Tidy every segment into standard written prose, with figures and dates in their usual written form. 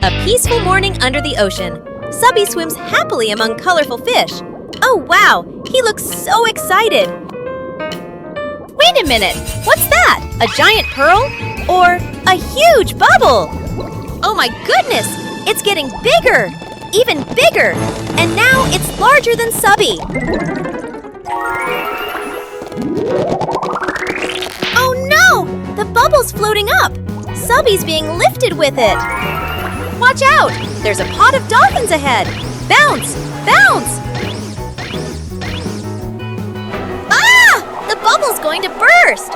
A peaceful morning under the ocean. Subby swims happily among colorful fish. Oh wow, he looks so excited! Wait a minute, what's that? A giant pearl? Or a huge bubble? Oh my goodness, it's getting bigger! Even bigger! And now it's larger than Subby! Oh no! The bubble's floating up! Subby's being lifted with it! Watch out! There's a pod of dolphins ahead! Bounce! Bounce! Ah! The bubble's going to burst!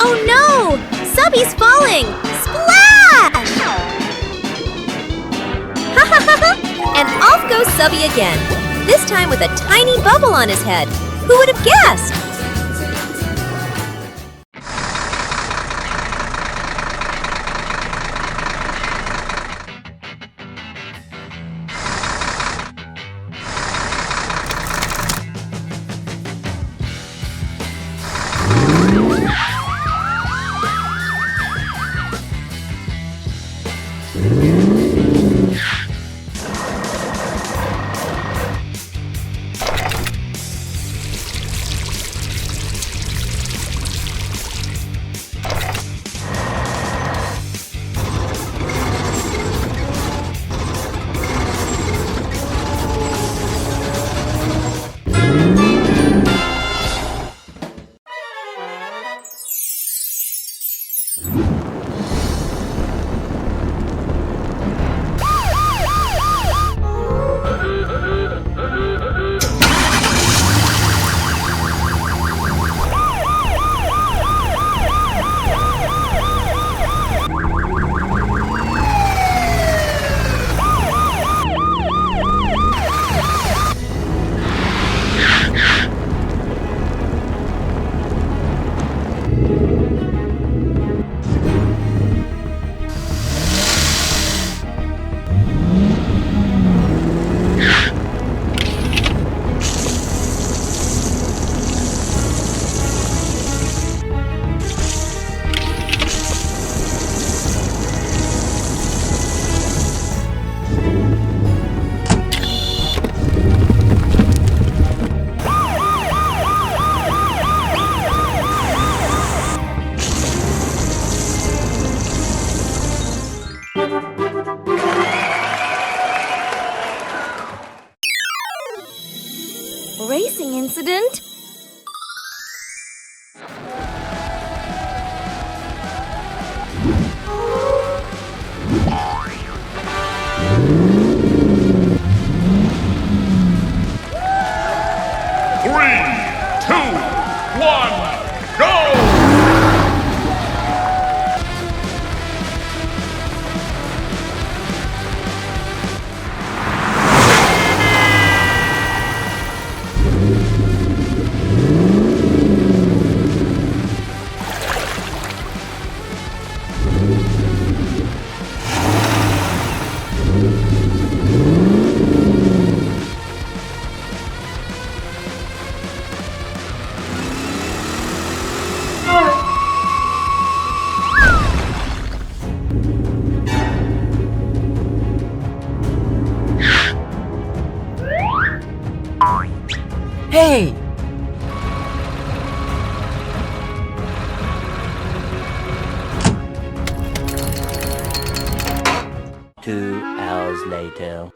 Oh no! Subby's falling! Splash! Ha ha ha ha! And off goes Subby again, this time with a tiny bubble on his head. Who would have guessed? Racing incident? Three, two, one, go! Hey! Two hours later.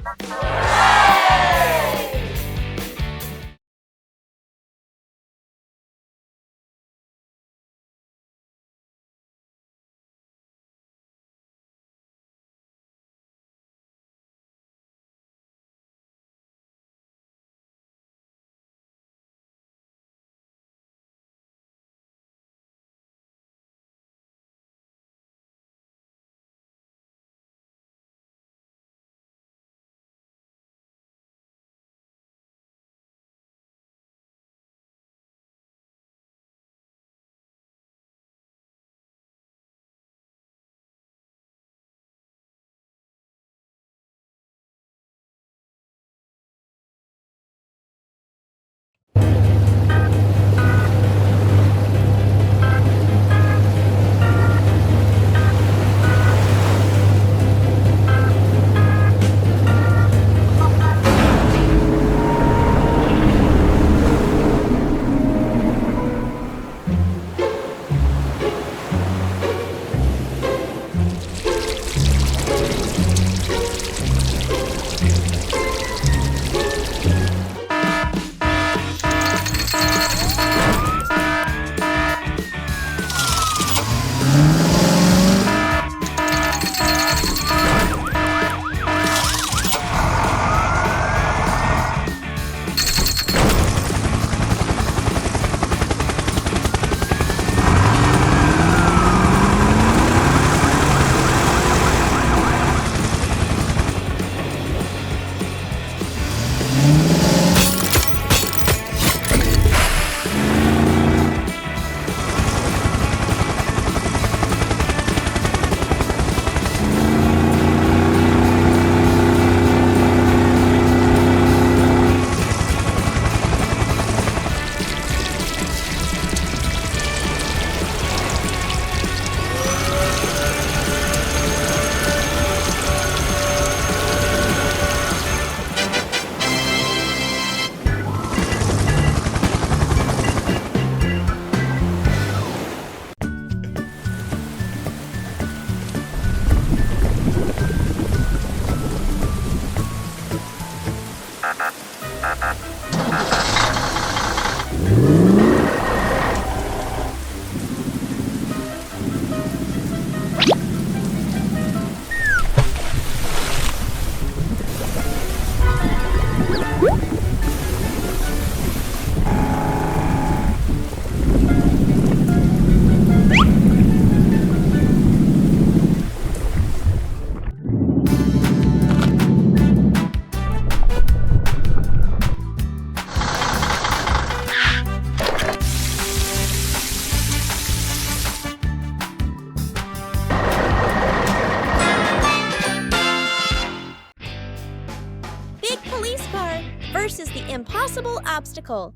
impossible obstacle.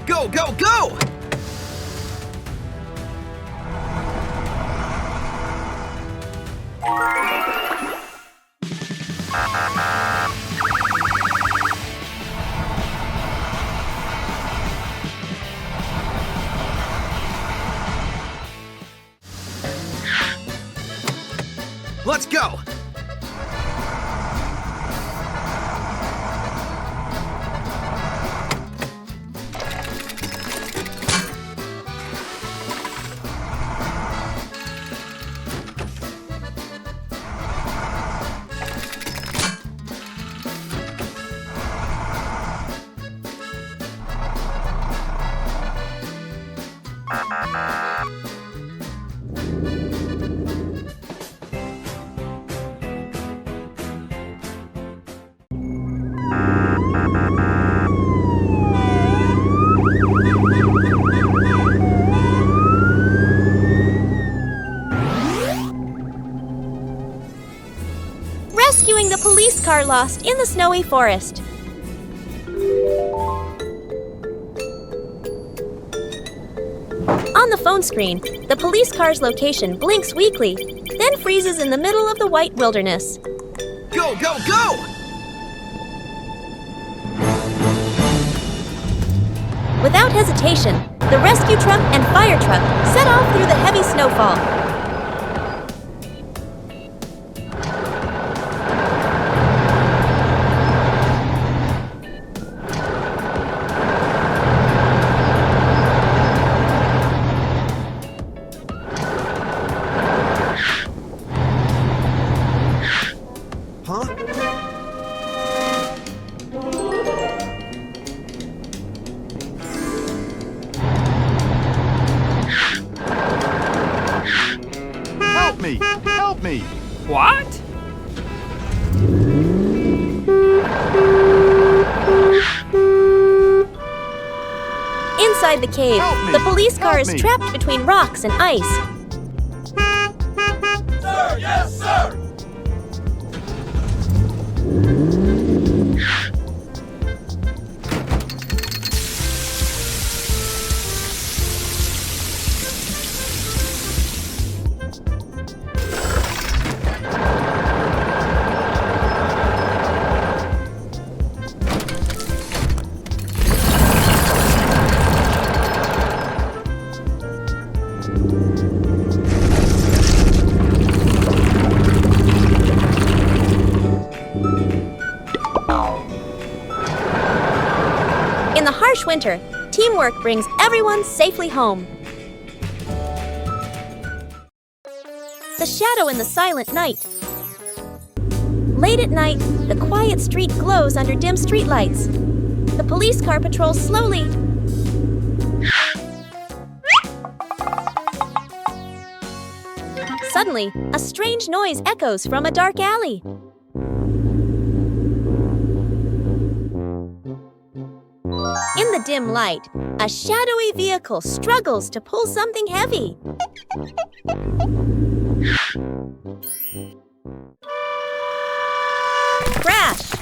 Go, go, go! Let's go! Rescuing the police car lost in the snowy forest. On the phone screen, the police car's location blinks weakly, then freezes in the middle of the white wilderness. Go, go, go! Without hesitation, the rescue truck and fire truck set off through the heavy snowfall. Huh? Help me! Help me! What? Inside the cave, Help me! the police car Help is me! trapped between rocks and ice. Sir, yes, sir! In the harsh winter, teamwork brings everyone safely home. The shadow in the silent night. Late at night, the quiet street glows under dim streetlights. The police car patrols slowly. Suddenly, a strange noise echoes from a dark alley. In the dim light, a shadowy vehicle struggles to pull something heavy. Crash!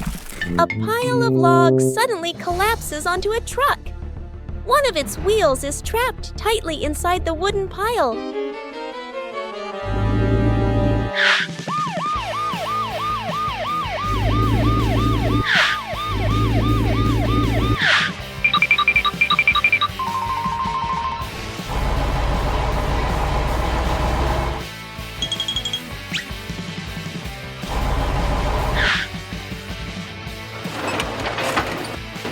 A pile of logs suddenly collapses onto a truck. One of its wheels is trapped tightly inside the wooden pile.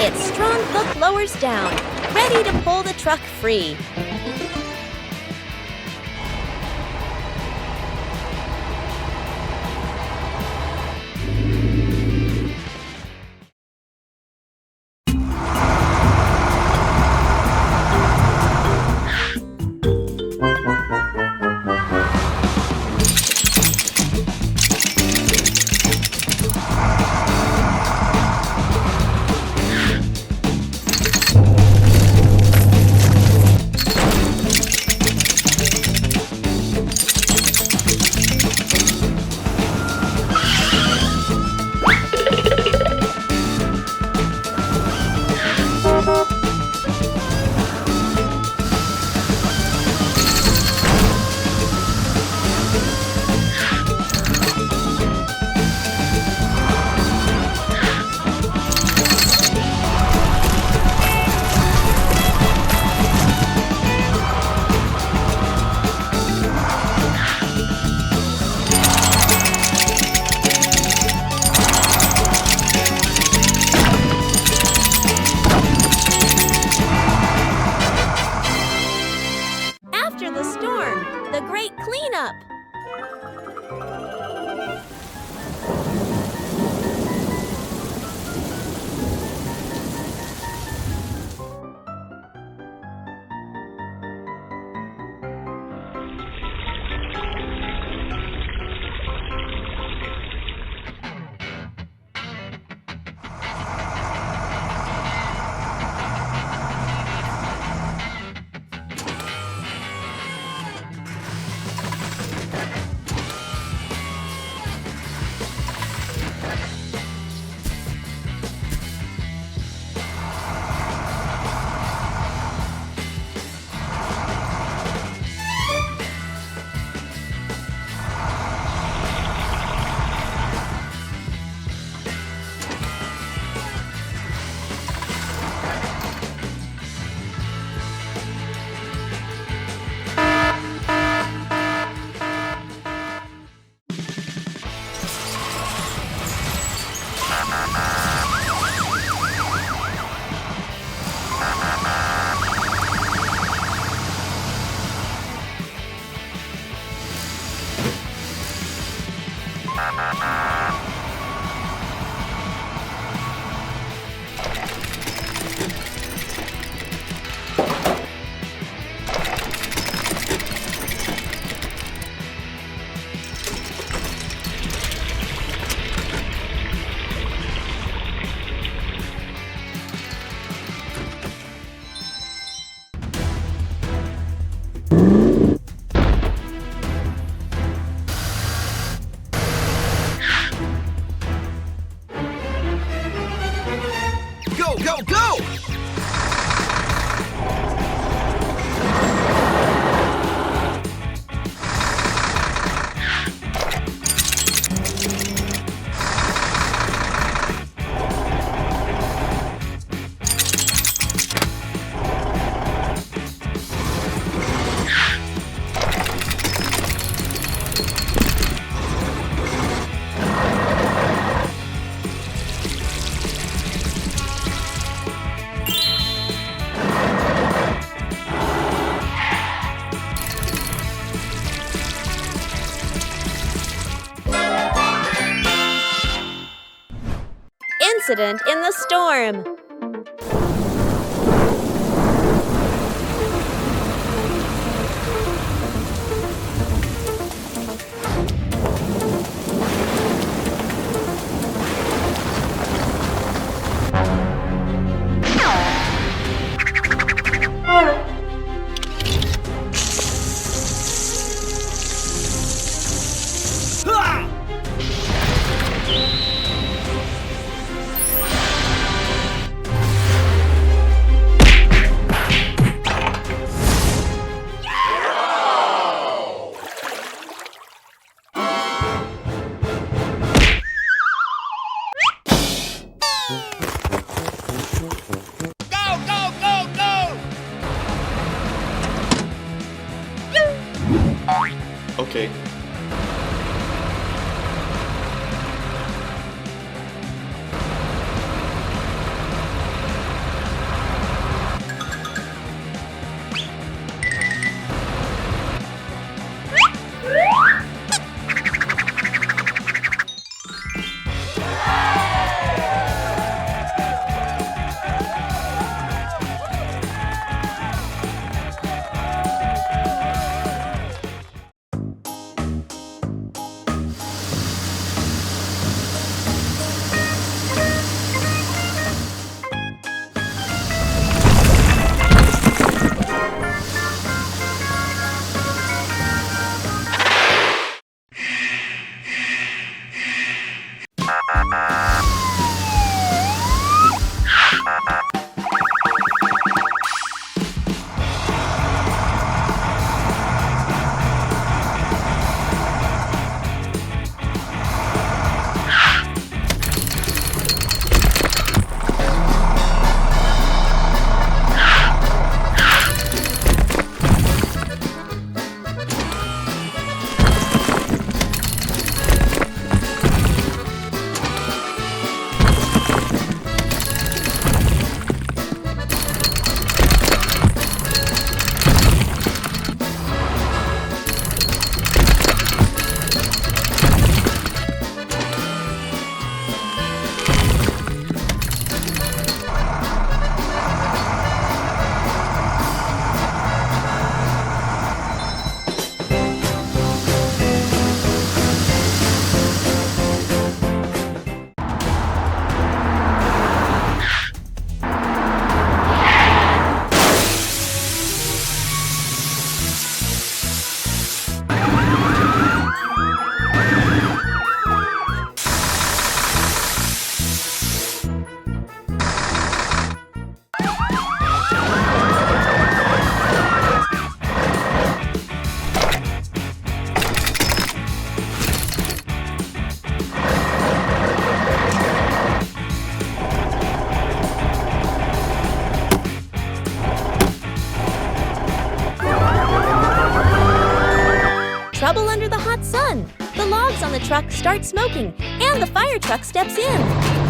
Its strong hook lowers down, ready to pull the truck free. cleanup. Go, go, go! Incident in the storm. Okay. trouble under the hot sun. The logs on the truck start smoking, and the fire truck steps in.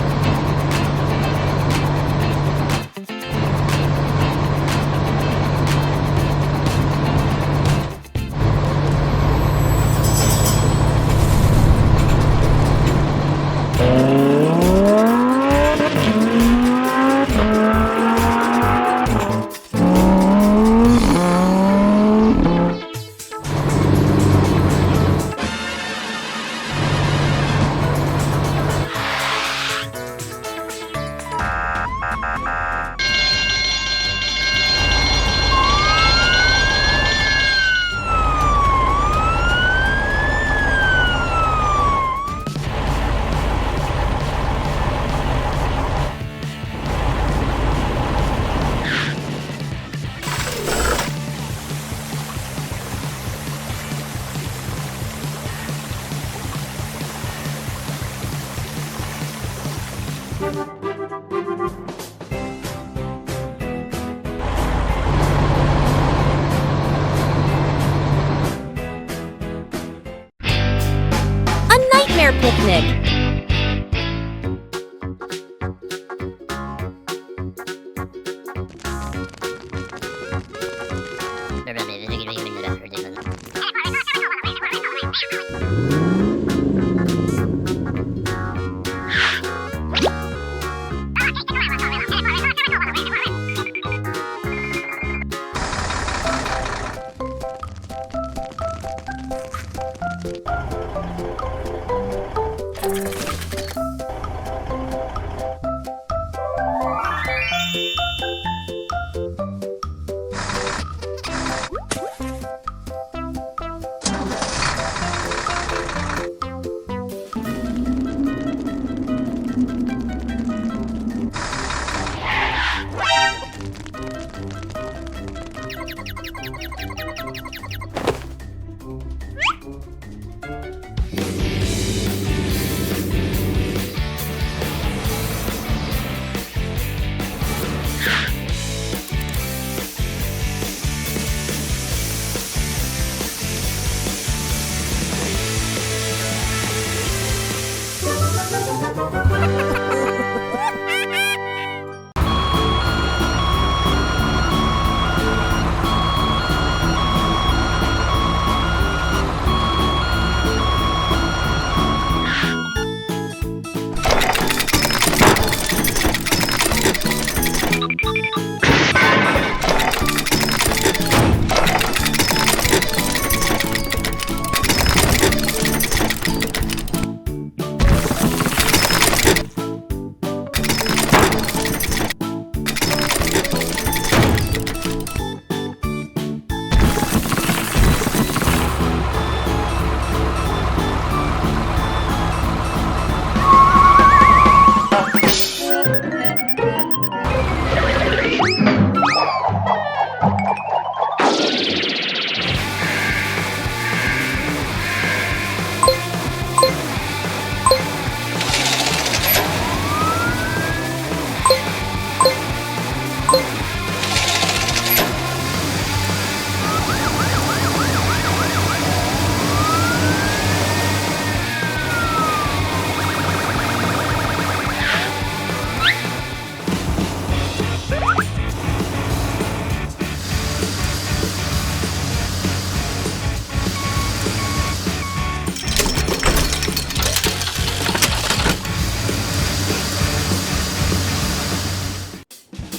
Picnic.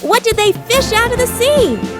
What did they fish out of the sea?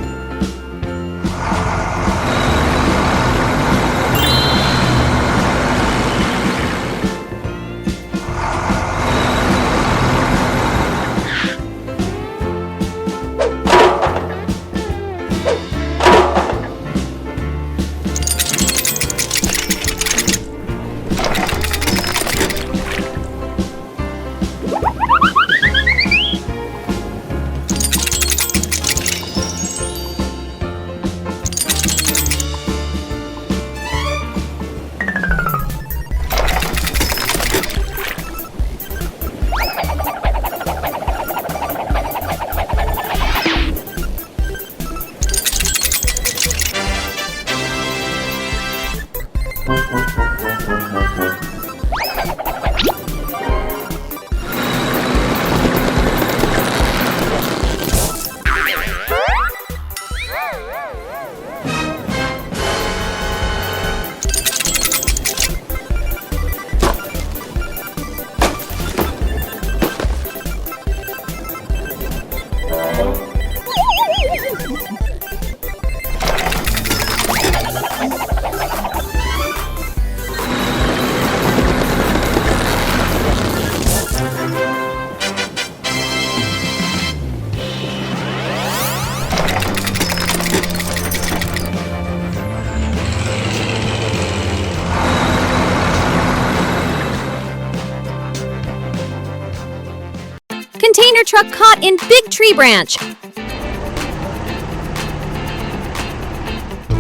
truck caught in big tree branch.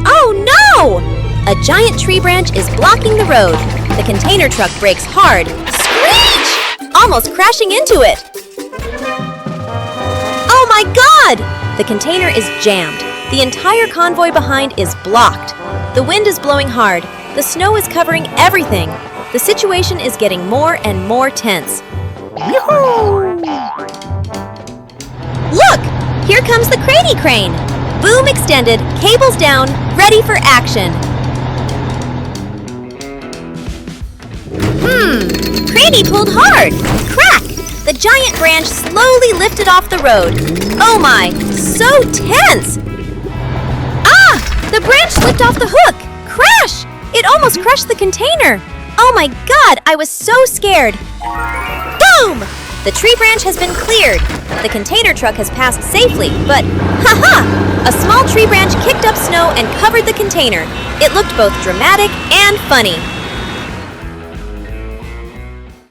Oh no! A giant tree branch is blocking the road. The container truck brakes hard. Screech! Almost crashing into it. Oh my God! The container is jammed. The entire convoy behind is blocked. The wind is blowing hard. The snow is covering everything. The situation is getting more and more tense. Look! Here comes the Craney Crane! Boom extended, cables down, ready for action. Craney pulled hard! Crack! The giant branch slowly lifted off the road. Oh my, so tense! Ah! The branch slipped off the hook! Crash! It almost crushed the container. Oh my God, I was so scared. Boom! The tree branch has been cleared. The container truck has passed safely, but haha! A small tree branch kicked up snow and covered the container. It looked both dramatic and funny.